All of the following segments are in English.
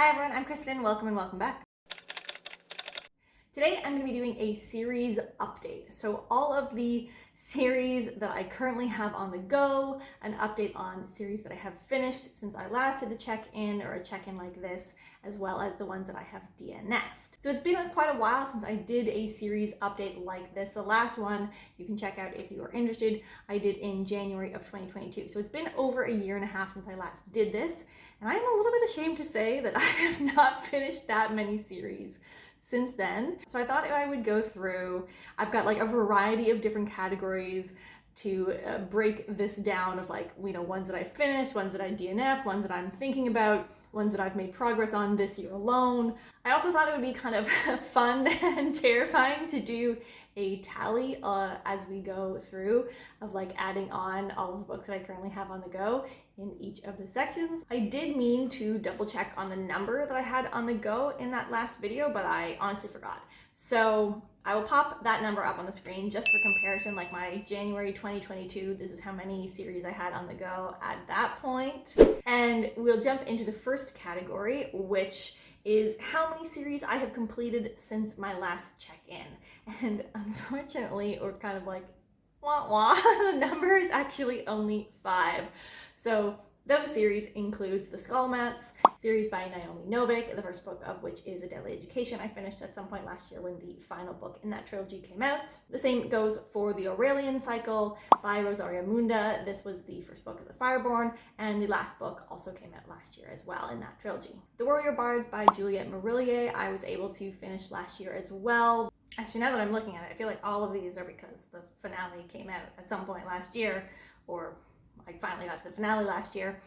Hi everyone, I'm Kristen. Welcome and welcome back. Today I'm going to be doing a series update. So all of the series that I currently have on the go, an update on series that I have finished since I last did the check-in or a check-in like this, as well as the ones that I have DNF'd. So it's been quite a while since I did a series update like this. The last one you can check out if you are interested, I did in January of 2022. So it's been over a year and a half since I last did this. And I'm a little bit ashamed to say that I have not finished that many series since then. So I thought I would go through, I've got like a variety of different categories to break this down of like, ones that I finished, ones that I DNF'd, ones that I'm thinking about, ones that I've made progress on this year alone. I also thought it would be kind of fun and terrifying to do a tally as we go through of like adding on all of the books that I currently have on the go in each of the sections. I did mean to double check on the number that I had on the go in that last video, but I honestly forgot. So I will pop that number up on the screen just for comparison, like my January 2022, this is how many series I had on the go at that point. And we'll jump into the first category, which is how many series I have completed since my last check-in. And unfortunately, or kind of like, wah wah, the number is actually only 5. So those series includes the Skullmats series by Naomi Novik, the first book of which is A Deadly Education. I finished at some point last year when the final book in that trilogy came out. The same goes for the Aurelian Cycle by Rosaria Munda. This was the first book of the Fireborn, and the last book also came out last year as well in that trilogy. The Warrior Bards by Juliette Marillier, I was able to finish last year as well. Actually, now that I'm looking at it, I feel like all of these are because the finale came out at some point last year, or I finally got to the finale last year.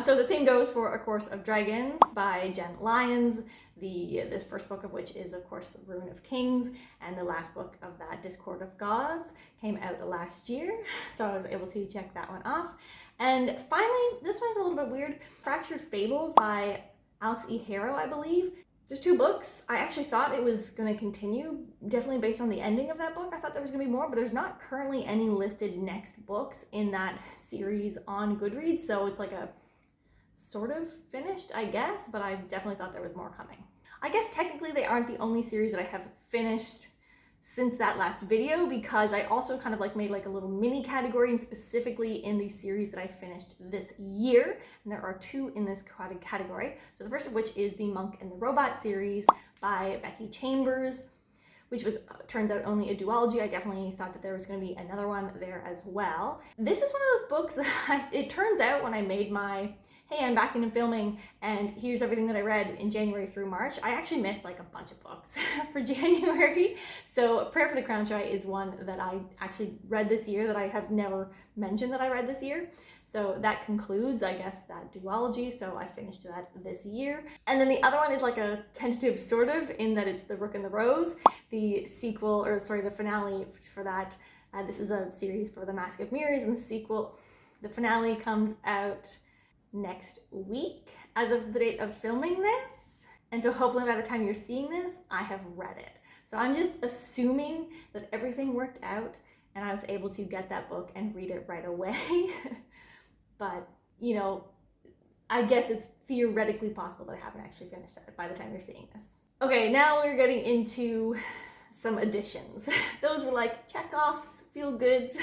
So the same goes for A Course of Dragons by Jen Lyons, the first book of which is, of course, The Rune of Kings, and the last book of that, Discord of Gods, came out last year, so I was able to check that one off. And finally, this one's a little bit weird, Fractured Fables by Alex E. Harrow, I believe. There's 2 books. I actually thought it was going to continue, definitely based on the ending of that book. I thought there was going to be more, but there's not currently any listed next books in that series on Goodreads, so it's like a sort of finished, I guess, but I definitely thought there was more coming. I guess technically they aren't the only series that I have finished since that last video, because I also kind of like made like a little mini category, and specifically in the series that I finished this year, and there are 2 in this category. So the first of which is the Monk and the Robot series by Becky Chambers, which was, turns out, only a duology. I definitely thought that there was going to be another one there as well. This is one of those books that it turns out when I made my hey, I'm back into filming and here's everything that I read in January through March, I actually missed like a bunch of books for January. So Prayer for the Crown Shy is one that I actually read this year that I have never mentioned that I read this year. So that concludes, I guess, that duology. So I finished that this year. And then the other one is like a tentative sort of, in that it's The Rook and the Rose, the sequel, or sorry, the finale for that. This is a series for The Mask of Mirrors, and the finale comes out next week as of the date of filming this, and so hopefully by the time you're seeing this I have read it. So I'm just assuming that everything worked out and I was able to get that book and read it right away. But I guess it's theoretically possible that I haven't actually finished it by the time you're seeing this. Okay, now we're getting into some additions. Those were like check-offs, feel goods,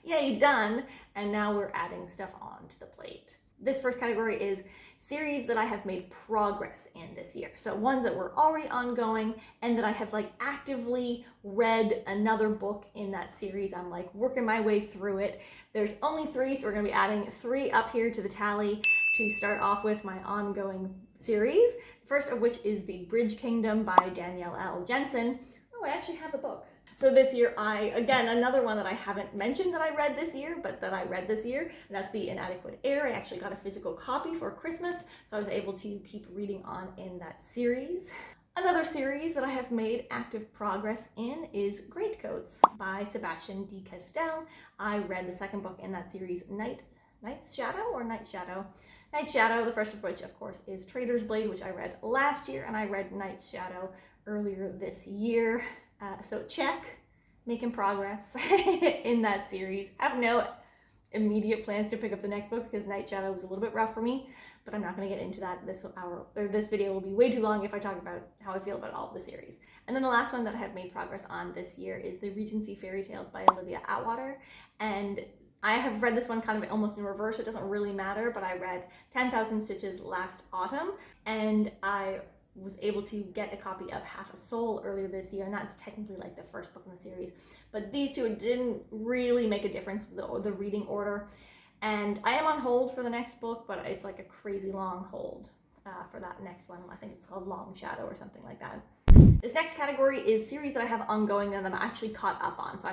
yay, done, and now we're adding stuff on to the plate. This first category is series that I have made progress in this year. So ones that were already ongoing and that I have like actively read another book in that series. I'm like working my way through it. There's only 3, so we're going to be adding 3 up here to the tally to start off with my ongoing series. The first of which is The Bridge Kingdom by Danielle L. Jensen. Oh, I actually have the book. So this year again, another one that I haven't mentioned that I read this year, but that I read this year, and that's The Inadequate Heir. I actually got a physical copy for Christmas, so I was able to keep reading on in that series. Another series that I have made active progress in is Greatcoats by Sebastian de Castell. I read the second book in that series, Night Shadow, the first of which, of course, is Traitor's Blade, which I read last year, and I read Night Shadow earlier this year. So check, making progress in that series. Have no immediate plans to pick up the next book because Night Shadow was a little bit rough for me, but I'm not going to get into that. This video will be way too long if I talk about how I feel about all of the series. And then the last one that I have made progress on this year is the Regency Fairy Tales by Olivia Atwater. And I have read this one kind of almost in reverse. It doesn't really matter, but I read 10,000 Stitches last autumn, and I was able to get a copy of Half a Soul earlier this year, and that's technically like the first book in the series. But these two didn't really make a difference with the reading order. And I am on hold for the next book, but it's like a crazy long hold for that next one. I think it's called Long Shadow or something like that. This next category is series that I have ongoing that I'm actually caught up on. So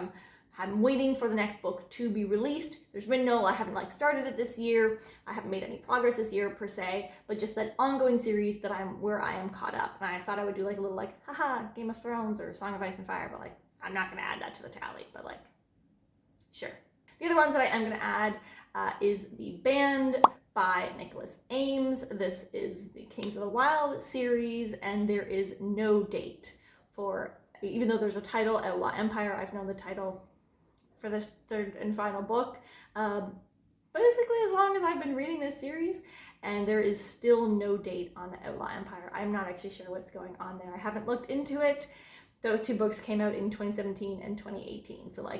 I'm waiting for the next book to be released. I haven't started it this year. I haven't made any progress this year per se, but just that ongoing series that where I am caught up. And I thought I would do like a little haha, Game of Thrones or Song of Ice and Fire, but I'm not gonna add that to the tally, but sure. The other ones that I am gonna add is The Band by Nicholas Ames. This is the Kings of the Wild series, and there is no date for, even though there's a title, Outlaw Empire. I've known the title for this third and final book, basically as long as I've been reading this series, and there is still no date on Outlaw Empire. I'm not actually sure what's going on there. I haven't looked into it. Those two books came out in 2017 and 2018, so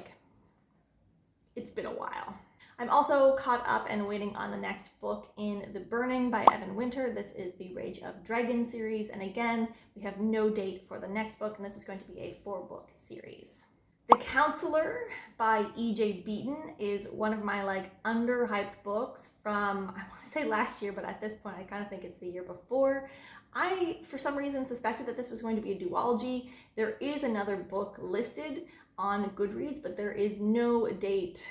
it's been a while. I'm also caught up and waiting on the next book in The Burning by Evan Winter. This is the Rage of Dragon series, and again, we have no date for the next book, and this is going to be a 4-book series. The Counselor by E.J. Beaton is one of my underhyped books from, I want to say last year, but at this point I kind of think it's the year before. I, for some reason, suspected that this was going to be a duology. There is another book listed on Goodreads, but there is no date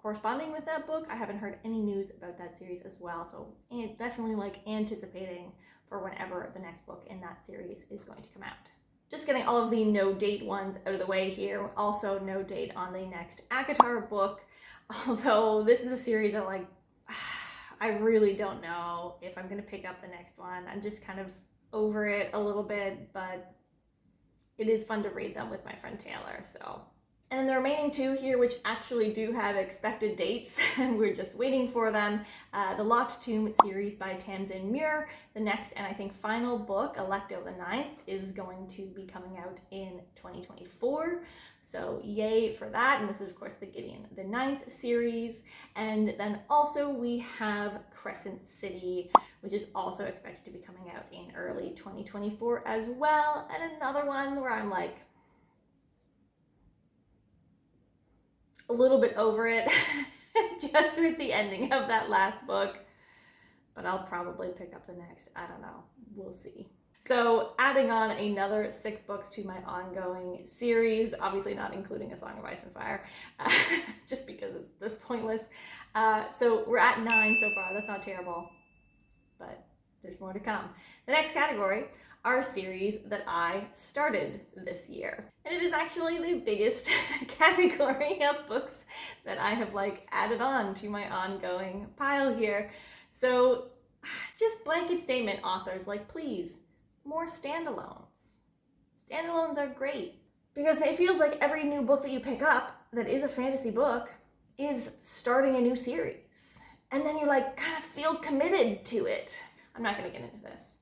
corresponding with that book. I haven't heard any news about that series as well, so definitely anticipating for whenever the next book in that series is going to come out. Just getting all of the no date ones out of the way here. Also no date on the next ACOTAR book, although this is a series that I really don't know if I'm going to pick up the next one. I'm just kind of over it a little bit, but it is fun to read them with my friend Taylor, so. And then the remaining two here, which actually do have expected dates, and we're just waiting for them. The Locked Tomb series by Tamsin Muir. The next and I think final book, Alecto the Ninth, is going to be coming out in 2024. So yay for that. And this is of course the Gideon the Ninth series. And then also we have Crescent City, which is also expected to be coming out in early 2024 as well. And another one where I'm a little bit over it just with the ending of that last book, but I'll probably pick up the next. I don't know, we'll see. So adding on another 6 books to my ongoing series, obviously not including A Song of Ice and Fire, just because it's just pointless. So we're at 9 so far. That's not terrible, but there's more to come. The next category are series that I started this year. And it is actually the biggest category of books that I have added on to my ongoing pile here. So just blanket statement, authors, please, more standalones. Standalones are great because it feels like every new book that you pick up that is a fantasy book is starting a new series. And then you kind of feel committed to it. I'm not gonna get into this.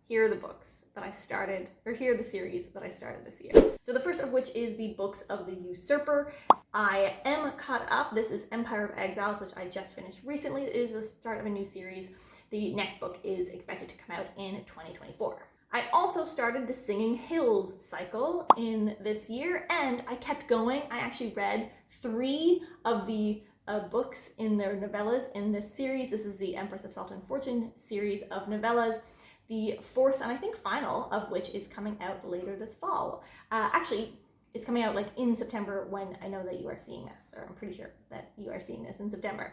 Here are the books that I started, or here are the series that I started this year. So the first of which is the Books of the Usurper. I am caught up. This is Empire of Exiles, which I just finished recently. It is the start of a new series. The next book is expected to come out in 2024. I also started the Singing Hills cycle in this year, and I kept going. I actually read 3 of the books in their novellas in this series. This is the Empress of Salt and Fortune series of novellas. The 4th and I think final of which is coming out later this fall. Actually, it's coming out in September when I know that you are seeing this, or I'm pretty sure that you are seeing this in September.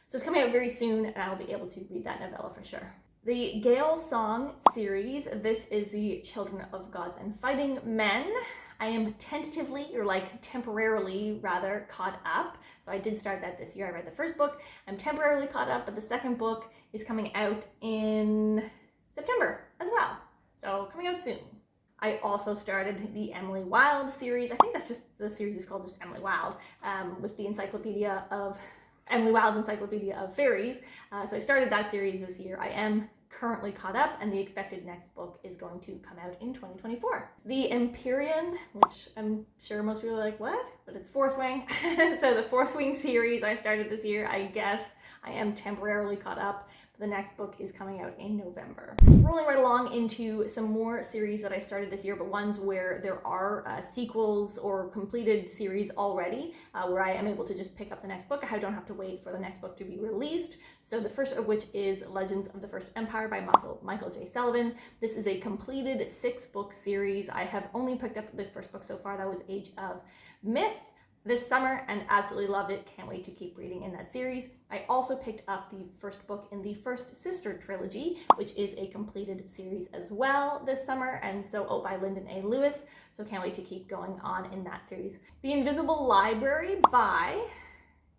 So it's coming out very soon, and I'll be able to read that novella for sure. The Gale Song series, this is the Children of Gods and Fighting Men. I am tentatively, or temporarily rather, caught up. So I did start that this year. I read the first book. I'm temporarily caught up, but the second book is coming out in September as well. So coming out soon. I also started the Emily Wilde series. I think that's just, the series is called just Emily Wilde, with the encyclopedia of, Emily Wilde's Encyclopedia of Fairies. So I started that series this year. I am currently caught up, and the expected next book is going to come out in 2024. The Empyrean, which I'm sure most people are like, what? But it's Fourth Wing. So the Fourth Wing series I started this year. I guess I am temporarily caught up. The next book is coming out in November. Rolling right along into some more series that I started this year, but ones where there are sequels or completed series already, where I am able to just pick up the next book. I don't have to wait for the next book to be released. So the first of which is Legends of the First Empire by Michael J. Sullivan. This is a completed 6-book series. I have only picked up the first book so far. That was Age of Myth this summer and absolutely loved it. Can't wait to keep reading in that series. I also picked up the first book in the First Sister trilogy, which is a completed series as well this summer, and so by Lyndon A. Lewis, so can't wait to keep going on in that series. The Invisible Library by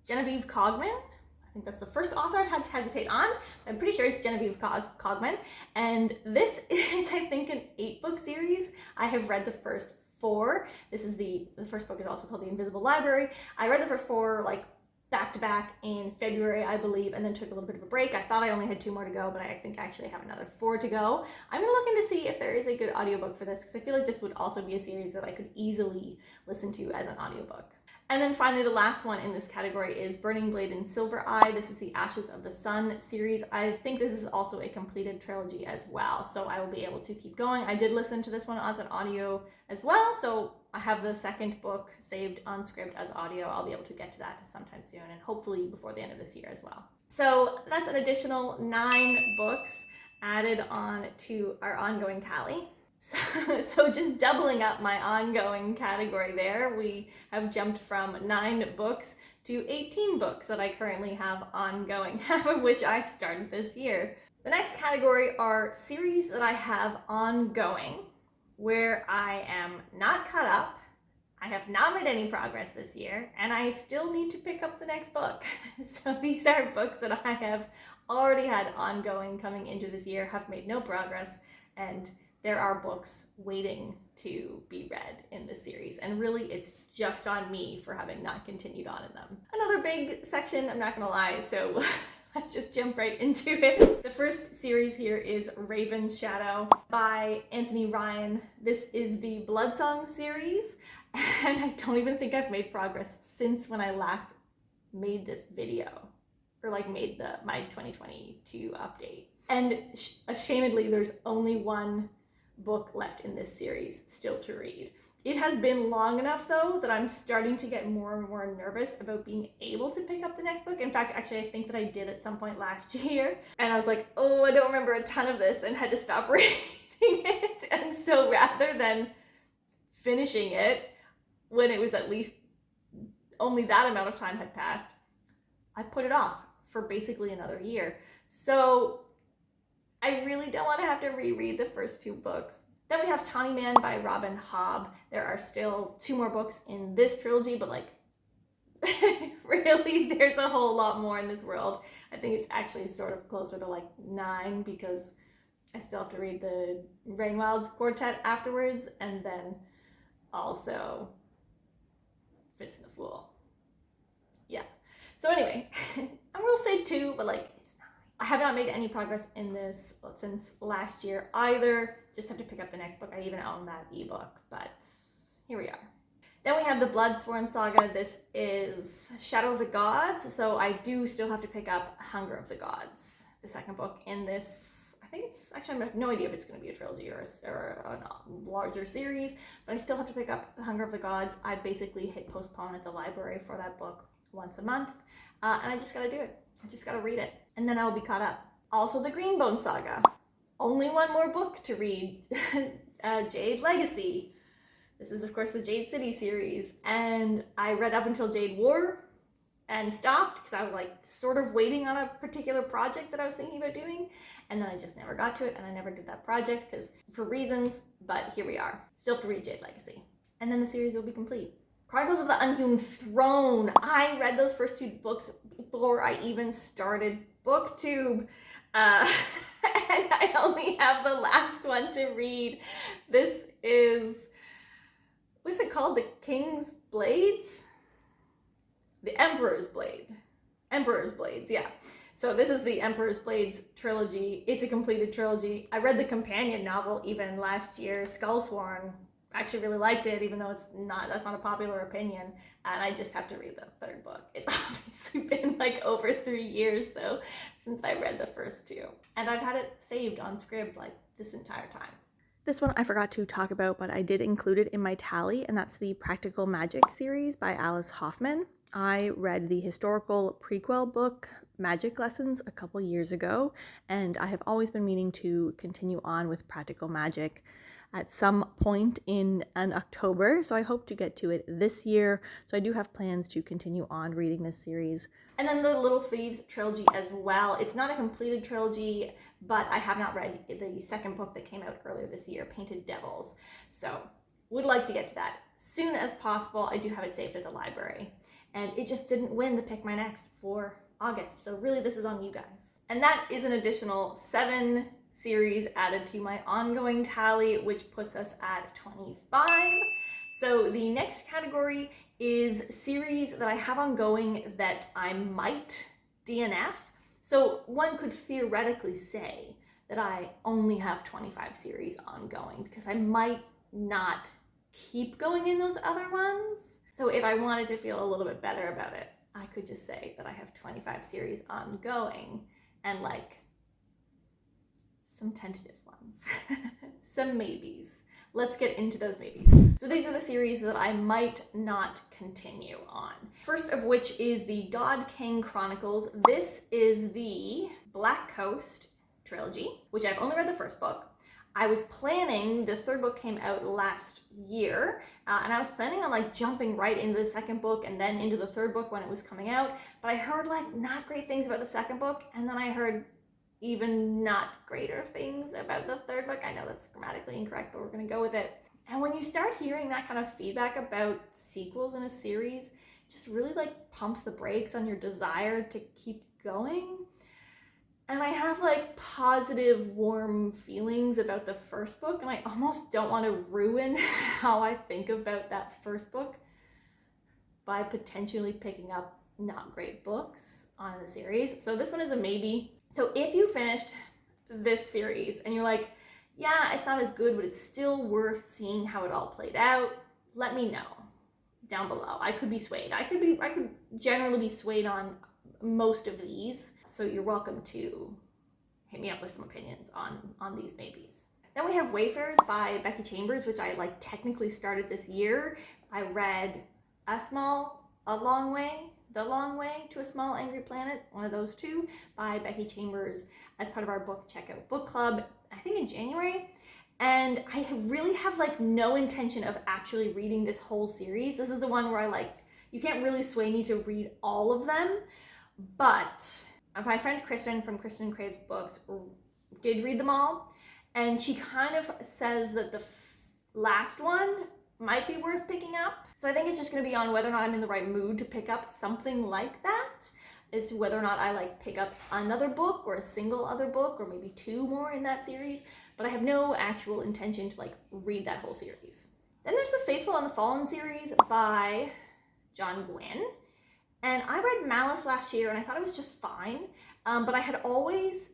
Genevieve Cogman. I think that's the first author I've had to hesitate on. I'm pretty sure it's Genevieve Cogman, and this is, I think, an 8-book series. I have read the first 4. This is the first book is also called The Invisible Library. I read the first 4 like back to back in February, I believe, and then took a little bit of a break. I thought I only had 2 more to go, but I think I actually have another 4 to go. I'm looking to see if there is a good audiobook for this, because I feel like this would also be a series that I could easily listen to as an audiobook. And then finally, the last one in this category is Burning Blade and Silver Eye. This is the Ashes of the Sun series. I think this is also a completed trilogy as well, so I will be able to keep going. I did listen to this one as an audio as well, so I have the second book saved on script as audio. I'll be able to get to that sometime soon, and hopefully before the end of this year as well. So that's an additional 9 books added on to our ongoing tally. So just doubling up my ongoing category there, we have jumped from 9 books to 18 books that I currently have ongoing, half of which I started this year. The next category are series that I have ongoing, where I am not caught up, I have not made any progress this year, and I still need to pick up the next book. So these are books that I have already had ongoing coming into this year, have made no progress, and there are books waiting to be read in this series, and really it's just on me for having not continued on in them. Another big section, I'm not gonna lie, so let's just jump right into it. The first series here is Raven Shadow by Anthony Ryan. This is the Bloodsong series, and I don't even think I've made progress since when I last made this video, or like made my 2022 update. And ashamedly, there's only one book left in this series still to read. It has been long enough though that I'm starting to get more and more nervous about being able to pick up the next book. In fact, actually I think that I did at some point last year, and I was like, oh, I don't remember a ton of this, and had to stop reading it. And so rather than finishing it when it was at least only that amount of time had passed, I put it off for basically another year. So I really don't want to have to reread the first 2 books. Then we have Tawny Man by Robin Hobb. There are still 2 more books in this trilogy, but like, really, there's a whole lot more in this world. I think it's actually sort of closer to like 9, because I still have to read the Rainwild's Quartet afterwards, and then also Fitz and the Fool. Yeah. So anyway, I will say 2, but like, I have not made any progress in this since last year either. Just have to pick up the next book. I even own that ebook, but here we are. Then we have the Bloodsworn Saga. This is Shadow of the Gods, so I do still have to pick up Hunger of the Gods, the second book in this. I think it's, actually I have no idea if it's going to be a trilogy or a larger series, but I still have to pick up Hunger of the Gods. I basically hit postpone at the library for that book once a month, and I just got to do it. I just got to read it, and then I'll be caught up. Also the Greenbone Saga. Only 1 more book to read. Jade Legacy. This is, of course, the Jade City series, and I read up until Jade War and stopped because I was like sort of waiting on a particular project that I was thinking about doing, and then I just never got to it, and I never did that project because for reasons, but here we are. Still have to read Jade Legacy, and then the series will be complete. Chronicles of the Unhewn Throne. I read those first 2 books before I even started BookTube. And I only have the last one to read. This is, what's it called? The King's Blades? The Emperor's Blade. Emperor's Blades, yeah. So this is the Emperor's Blades trilogy. It's a completed trilogy. I read the companion novel even last year, Skullsworn. I actually really liked it, even though that's not a popular opinion. And I just have to read the third book. It's obviously been like over 3 years though, since I read the first two. And I've had it saved on Scribd like this entire time. This one I forgot to talk about, but I did include it in my tally, and that's the Practical Magic series by Alice Hoffman. I read the historical prequel book, Magic Lessons, a couple years ago, and I have always been meaning to continue on with Practical Magic at some point in October, so I hope to get to it this year. So I do have plans to continue on reading this series. And then the Little Thieves trilogy as well. It's not a completed trilogy, but I have not read the second book that came out earlier this year, Painted Devils. So would like to get to that soon as possible. I do have it saved at the library. And it just didn't win the Pick My Next for August. So really this is on you guys. And that is an additional 7 series added to my ongoing tally, which puts us at 25. So the next category is series that I have ongoing that I might DNF. So one could theoretically say that I only have 25 series ongoing because I might not keep going in those other ones. So if I wanted to feel a little bit better about it, I could just say that I have 25 series ongoing and like some tentative ones, some maybes. Let's get into those maybes. So these are the series that I might not continue on. First of which is the God King Chronicles. This is the Black Coast trilogy, which I've only read the first book. I was planning, the third book came out last year, and I was planning on like jumping right into the second book and then into the third book when it was coming out, but I heard like not great things about the second book, and then I heard even not greater things about the third book. I know that's grammatically incorrect, but we're gonna go with it. And when you start hearing that kind of feedback about sequels in a series, it just really like pumps the brakes on your desire to keep going. And I have like positive, warm feelings about the first book, and I almost don't want to ruin how I think about that first book by potentially picking up not great books on the series. So this one is a maybe. So if you finished this series and you're like, yeah, it's not as good, but it's still worth seeing how it all played out, let me know down below. I could be swayed. I could generally be swayed on most of these. So you're welcome to hit me up with some opinions on these maybes. Then we have Wayfarers by Becky Chambers, which I like technically started this year. I read The Long Way to a Small Angry Planet, one of those two, by Becky Chambers as part of our book checkout book club, I think in January. And I really have like no intention of actually reading this whole series. This is the one where you can't really sway me to read all of them, but my friend Kristen from Kristen Craves Books did read them all, and she kind of says that the last one might be worth picking up. So I think it's just going to be on whether or not I'm in the right mood to pick up something like that, as to whether or not I pick up another book or a single other book or maybe 2 more in that series, but I have no actual intention to read that whole series. Then there's the Faithful and the Fallen series by John Gwynne. And I read Malice last year and I thought it was just fine, but I had always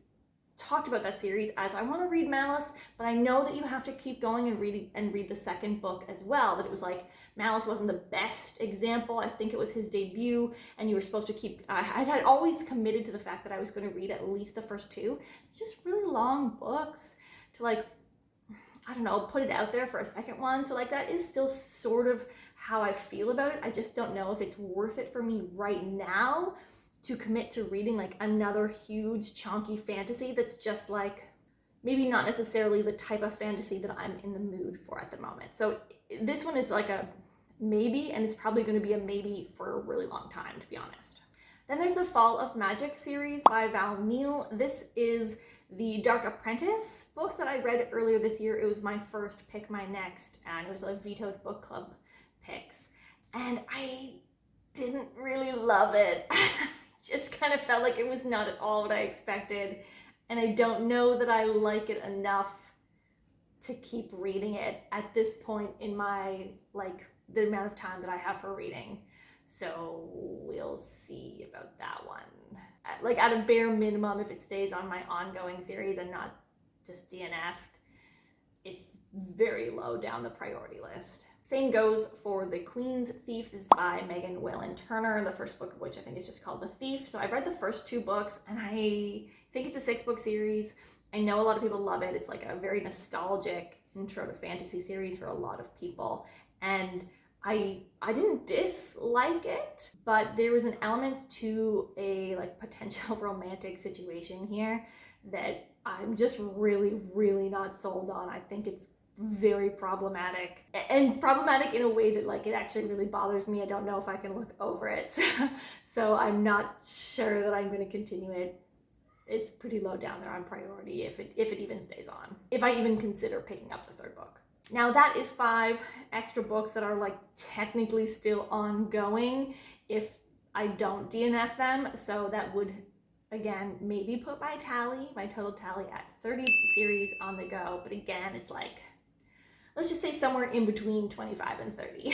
talked about that series as I want to read Malice, but I know that you have to keep going and read the second book as well, that it was Malice wasn't the best example. I think it was his debut, and you were supposed to keep, I had always committed to the fact that I was going to read at least the first 2. It's just really long books to I don't know, put it out there for a second one. So that is still sort of how I feel about it. I just don't know if it's worth it for me right now to commit to reading another huge chunky fantasy that's just maybe not necessarily the type of fantasy that I'm in the mood for at the moment. So this one is a maybe, and it's probably going to be a maybe for a really long time, to be honest. Then there's the Fall of Magic series by Val Neal. This is the Dark Apprentice book that I read earlier this year. It was my first Pick My Next, and it was a vetoed book club picks. And I didn't really love it. Just kind of felt like it was not at all what I expected. and I don't know that I like it enough to keep reading it at this point in my, like, the amount of time that I have for reading. So we'll see about that one. Like, at a bare minimum, if it stays on my ongoing series and not just DNF'd, it's very low down the priority list. Same goes for The Queen's Thief. This is by Megan Whalen Turner, the first book of which I think is just called The Thief. So I've read the first 2 books, and I think it's a 6-book series. I know a lot of people love it. It's like a very nostalgic intro to fantasy series for a lot of people. And I didn't dislike it, but there was an element to a, like, potential romantic situation here that I'm just really, really not sold on. I think it's very problematic, and problematic in a way that, like, it actually really bothers me. I don't know if I can look over it. So I'm not sure that I'm going to continue it. It's pretty low down there on priority if it even stays on, if I even consider picking up the 3rd book. Now that is 5 extra books that are, like, technically still ongoing if I don't DNF them. So that would, again, maybe put my total tally at 30 series on the go. But again, it's like, let's just say somewhere in between 25 and 30.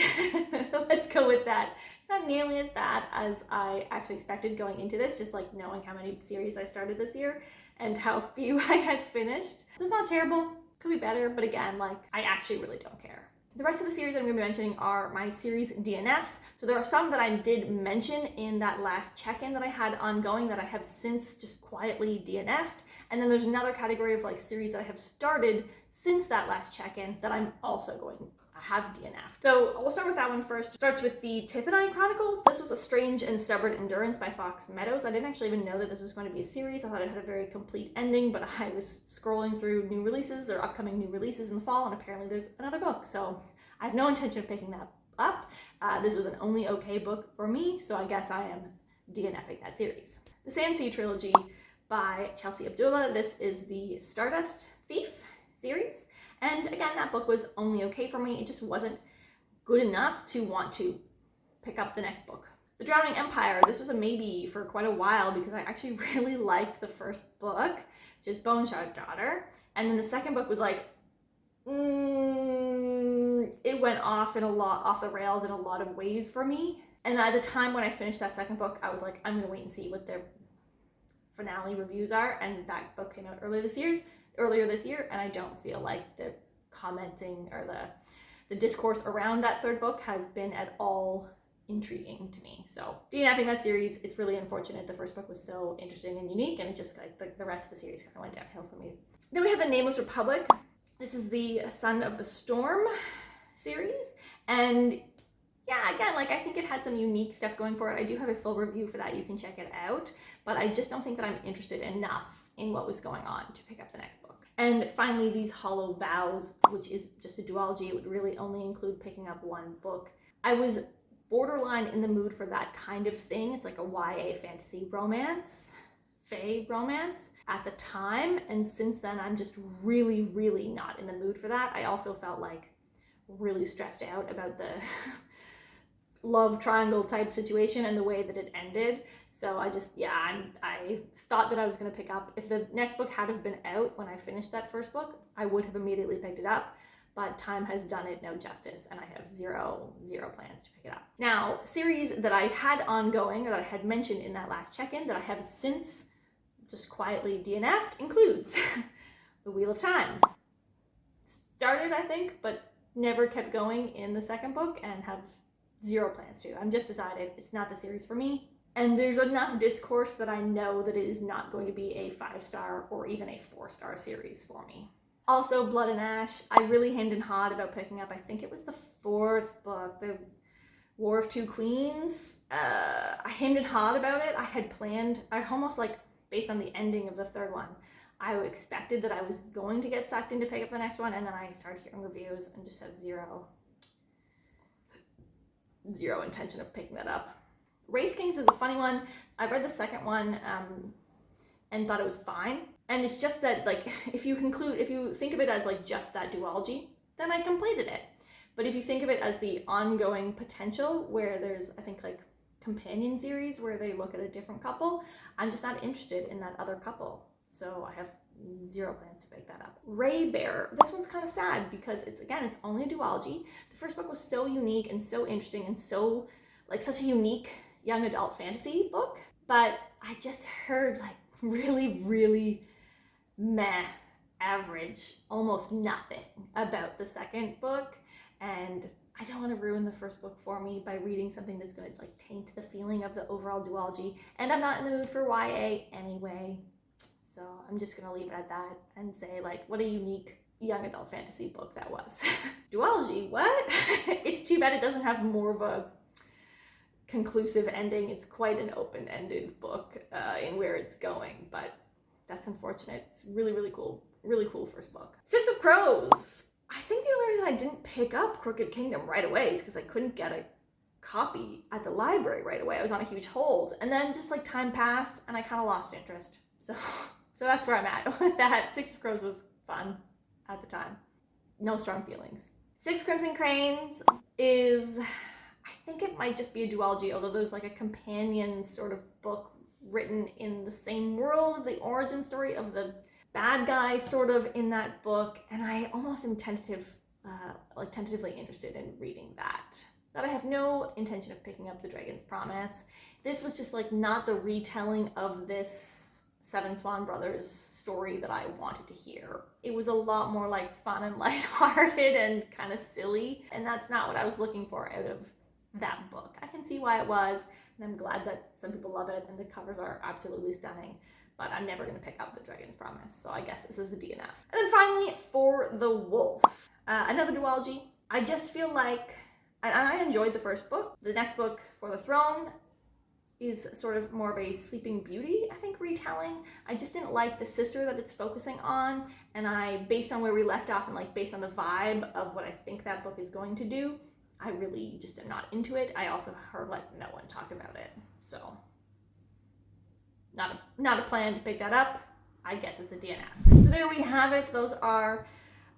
Let's go with that. It's not nearly as bad as I actually expected going into this, just like knowing how many series I started this year and how few I had finished. So it's not terrible. Could be better, but again, like, I actually really don't care. The rest of the series that I'm going to be mentioning are my series DNFs. So there are some that I did mention in that last check-in that I had ongoing that I have since just quietly DNF'd. And then there's another category of, like, series that I have started since that last check-in that I'm also going to have DNF'd. So we'll start with that one first. It starts with the Tithonine Chronicles. This was A Strange and Stubborn Endurance by Fox Meadows. I didn't actually even know that this was going to be a series. I thought it had a very complete ending, but I was scrolling through new releases or upcoming new releases in the fall, and apparently there's another book. So I have no intention of picking that up. This was an only okay book for me, so I guess I am DNFing that series. The Sandsea Trilogy by Chelsea Abdullah. This is the Stardust Thief series. And again, that book was only okay for me. It just wasn't good enough to want to pick up the next book. The Drowning Empire. This was a maybe for quite a while because I actually really liked the first book, which is Bone Shard Daughter. And then the second book was like, it went off the rails in a lot of ways for me. And at the time when I finished that second book, I was like, I'm gonna wait and see what their finale reviews are. And that book came out earlier this year, and I don't feel like the commenting or the discourse around that 3rd book has been at all intriguing to me. So DNFing that series, it's really unfortunate. The first book was so interesting and unique, and it just, like, the rest of the series kind of went downhill for me. Then we have The Nameless Republic. This is the Son of the Storm series, and yeah, again, like, I think it had some unique stuff going for it. I do have a full review for that. You can check it out, but I just don't think that I'm interested enough in what was going on to pick up the next book. And finally, These Hollow Vows, which is just a duology. It would really only include picking up one book. I was borderline in the mood for that kind of thing. It's like a YA fantasy romance, fae romance at the time, and since then I'm just really, really not in the mood for that. I also felt like really stressed out about the love triangle type situation and the way that it ended. So I thought that I was going to pick up, if the next book had have been out when I finished that first book, I would have immediately picked it up, but time has done it no justice, and I have zero plans to pick it up. Now, series that I had ongoing, or that I had mentioned in that last check-in, that I have since just quietly DNF'd, includes The Wheel of Time. Started, I think, but never kept going in the second book, and have zero plans to. I'm just decided it's not the series for me. And there's enough discourse that I know that it is not going to be a 5-star or even a 4-star series for me. Also, Blood and Ash. I really hemmed and hawed about picking up, I think it was the 4th book, the War of Two Queens. I hemmed and hawed about it. I had planned, I almost, like, based on the ending of the 3rd one, I expected that I was going to get sucked in to pick up the next one, and then I started hearing reviews and just have zero intention of picking that up. Wraith Kings is a funny one. I read the second one and thought it was fine. And it's just that, like, if you think of it as, like, just that duology, then I completed it. But if you think of it as the ongoing potential, where there's, I think, like, companion series where they look at a different couple, I'm just not interested in that other couple. So I have zero plans to pick that up. Ray Bear, this one's kind of sad because it's only a duology. The first book was so unique and so interesting and so like such a unique young adult fantasy book, but I just heard like really, really meh, average, almost nothing about the second book, and I don't want to ruin the first book for me by reading something that's going to like taint the feeling of the overall duology, and I'm not in the mood for YA anyway. So I'm just going to leave it at that and say like, what a unique young adult fantasy book that was. Duology, what? It's too bad it doesn't have more of a conclusive ending. It's quite an open-ended book in where it's going, but that's unfortunate. It's really, really cool. Really cool first book. Six of Crows. I think the only reason I didn't pick up Crooked Kingdom right away is because I couldn't get a copy at the library right away. I was on a huge hold, and then just like time passed and I kind of lost interest. So that's where I'm at with that. Six of Crows was fun at the time. No strong feelings. Six Crimson Cranes is, I think it might just be a duology, although there's like a companion sort of book written in the same world of the origin story of the bad guy sort of in that book. And I almost am tentatively interested in reading that. But I have no intention of picking up The Dragon's Promise. This was just like not the retelling of this Seven Swan Brothers story that I wanted to hear. It was a lot more like fun and lighthearted and kind of silly, and that's not what I was looking for out of that book. I can see why it was, and I'm glad that some people love it, and the covers are absolutely stunning, but I'm never going to pick up The Dragon's Promise, so I guess this is a DNF. And then finally, For the Wolf. Another duology. I just feel like, and I enjoyed the first book. The next book, For the Throne, is sort of more of a Sleeping Beauty, I think, retelling. I just didn't like the sister that it's focusing on, and based on where we left off and like based on the vibe of what I think that book is going to do, I really just am not into it. I also heard like no one talk about it, so not a plan to pick that up. I guess it's a DNF. So there we have it. Those are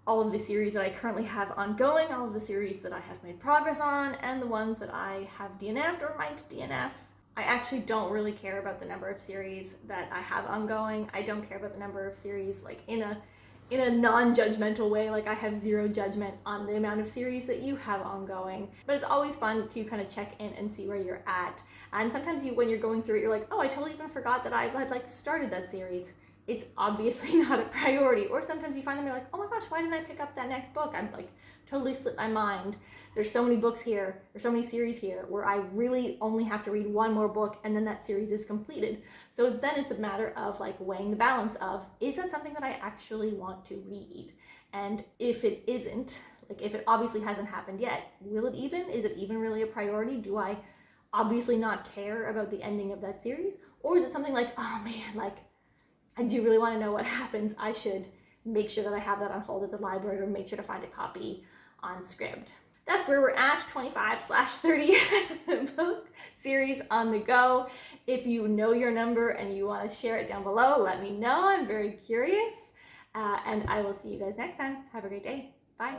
all of the series that I currently have ongoing, all of the series that I have made progress on, and the ones that I have DNF'd or might DNF. I actually don't really care about the number of series that I have ongoing. I don't care about the number of series like in a non-judgmental way. Like I have zero judgment on the amount of series that you have ongoing. But it's always fun to kind of check in and see where you're at. And sometimes when you're going through it, you're like, oh, I totally even forgot that I had like started that series. It's obviously not a priority. Or sometimes you find them, you're like, oh my gosh, why didn't I pick up that next book? I'm like totally slipped my mind. There's so many books here, there's so many series here where I really only have to read one more book and then that series is completed. So it's a matter of like weighing the balance of, is that something that I actually want to read? And if it isn't, like if it obviously hasn't happened yet, is it even really a priority? Do I obviously not care about the ending of that series? Or is it something like, oh man, like I do really want to know what happens. I should make sure that I have that on hold at the library or make sure to find a copy on Scribd. That's where we're at, 25/30 book series on the go. If you know your number and you want to share it down below, let me know. I'm very curious. And I will see you guys next time. Have a great day. Bye.